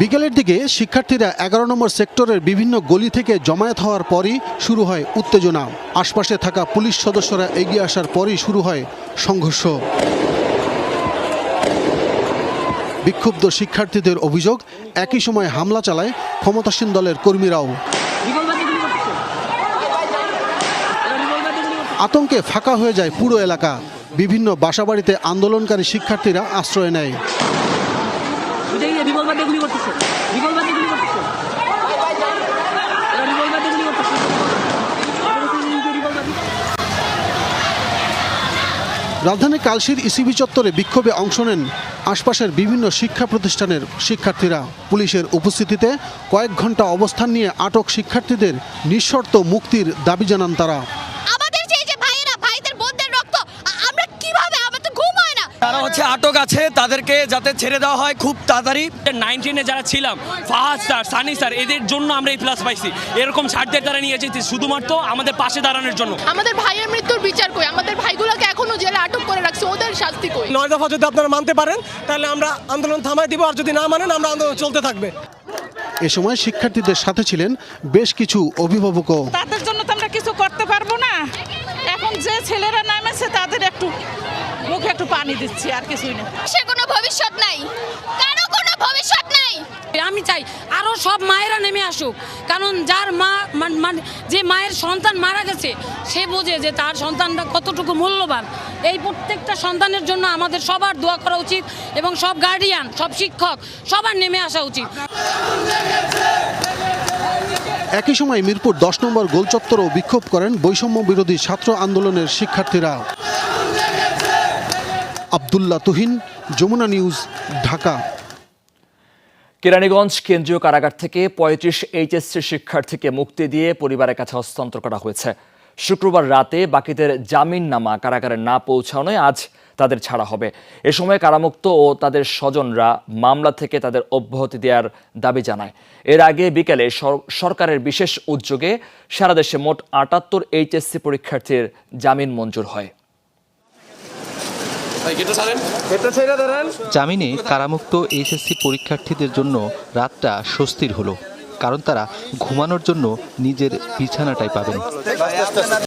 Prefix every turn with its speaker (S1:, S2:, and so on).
S1: বিকেলের দিকে শিক্ষার্থীরা 11 নম্বর সেক্টরের বিভিন্ন গলি থেকে জমায়েত হওয়ার পরই শুরু হয় উত্তেজনা। আশপাশে থাকা পুলিশ সদস্যরা এগিয়ে আসার পরই শুরু হয় সংঘর্ষ। বিক্ষুব্ধ শিক্ষার্থীদের অভিযোগ, একই সময় হামলা চালায় ক্ষমতাসীন দলের কর্মীরাও। আতঙ্কে ফাঁকা হয়ে যায় পুরো এলাকা। বিভিন্ন বাসাবাড়িতে আন্দোলনকারী শিক্ষার্থীরা আশ্রয় নেয়। রাজধানী কালশির ইসিবি চত্বরে বিক্ষোভে অংশ নেন আশপাশের বিভিন্ন শিক্ষা প্রতিষ্ঠানের শিক্ষার্থীরা। পুলিশের উপস্থিতিতে কয়েক ঘন্টা অবস্থান নিয়ে আটক শিক্ষার্থীদের নিঃশর্ত মুক্তির দাবি জানান তারা।
S2: তারা আটক আছে, তাদেরকে যাতে ছেড়ে দেওয়া হয় খুব তাড়াতাড়ি। 19-এ যারা ছিলাম, ফাহাদ স্যার, সানি স্যার, এদের জন্য আমরা এই প্লাস পাইছি। এরকম ছাড়দের তারা নিয়ে যেতে শুধুমাত্র আমাদের পাশে দাঁড়ানোর জন্য।
S3: আমাদের ভাইয়ের মৃত্যুর বিচার কই? আমাদের ভাইগুলোকে এখনো জেলে আটক করে রাখছে, ওদের শাস্তি কই?
S4: 9 দফা যদি আপনারা মানতে পারেন তাহলে আমরা আন্দোলন থামাই দিব, আর যদি না মানেন আমরা আন্দোলন চলতে থাকবে।
S1: এ সময় শিক্ষার্থীদের সাথে ছিলেন বেশ কিছু অভিভাবকও।
S5: তাদের জন্য তো আমরা কিছু করতে পারবো না। এখন যে ছেলেরা নামেছে তাদের একটু মুখে একটু পানি দিচ্ছি, আর কিছুই না।
S3: সে কোনো ভবিষ্যৎ নাই, কারো কোনো ভবিষ্যৎ নাই।
S6: আমি চাই আরো সব মায়েরা নেমে আসুক, কারণ যার মা যে মায়ের সন্তান মারা গেছে সে বোঝে যে তার সন্তানটা কতটুকু মূল্যবান। এই প্রত্যেকটা সন্তানের জন্য আমাদের সবার দোয়া করা উচিত এবং সব গার্ডিয়ান, সব শিক্ষক সবার নেমে আসা উচিত।
S1: একই সময় মিরপুর 10 নম্বর গোল চত্বরেও বিক্ষোভ করেন বৈষম্য বিরোধী ছাত্র আন্দোলনের শিক্ষার্থীরা। আব্দুল্লাহ তুহিন, যমুনা নিউজ, ঢাকা।
S7: কেরানীগঞ্জ কেন্দ্রীয় কারাগার থেকে 35 এইচএসসি শিক্ষার্থীকে মুক্তি দিয়ে পরিবারের কাছে হস্তান্তর করা হয়েছে। শুক্রবার রাতে বাকিদের জামিননামা কারাগারে না পৌঁছানোয় আজ তাদের ছাড়া হবে। এ সময় কারামুক্ত ও তাদের স্বজনরা মামলা থেকে তাদের অব্যাহতি দেওয়ার দাবি জানায়। এর আগে বিকেলে সরকারের বিশেষ উদ্যোগে সারা দেশে মোট 78 এইচএসসি পরীক্ষার্থীর জামিন মঞ্জুর হয়।
S8: জামিনে কারামুক্ত এইচএসসি পরীক্ষার্থীদের জন্য রাতটা স্বস্তির হলো, কারণ তারা ঘুমানোর জন্য নিজের বিছানাটাই পাবেন।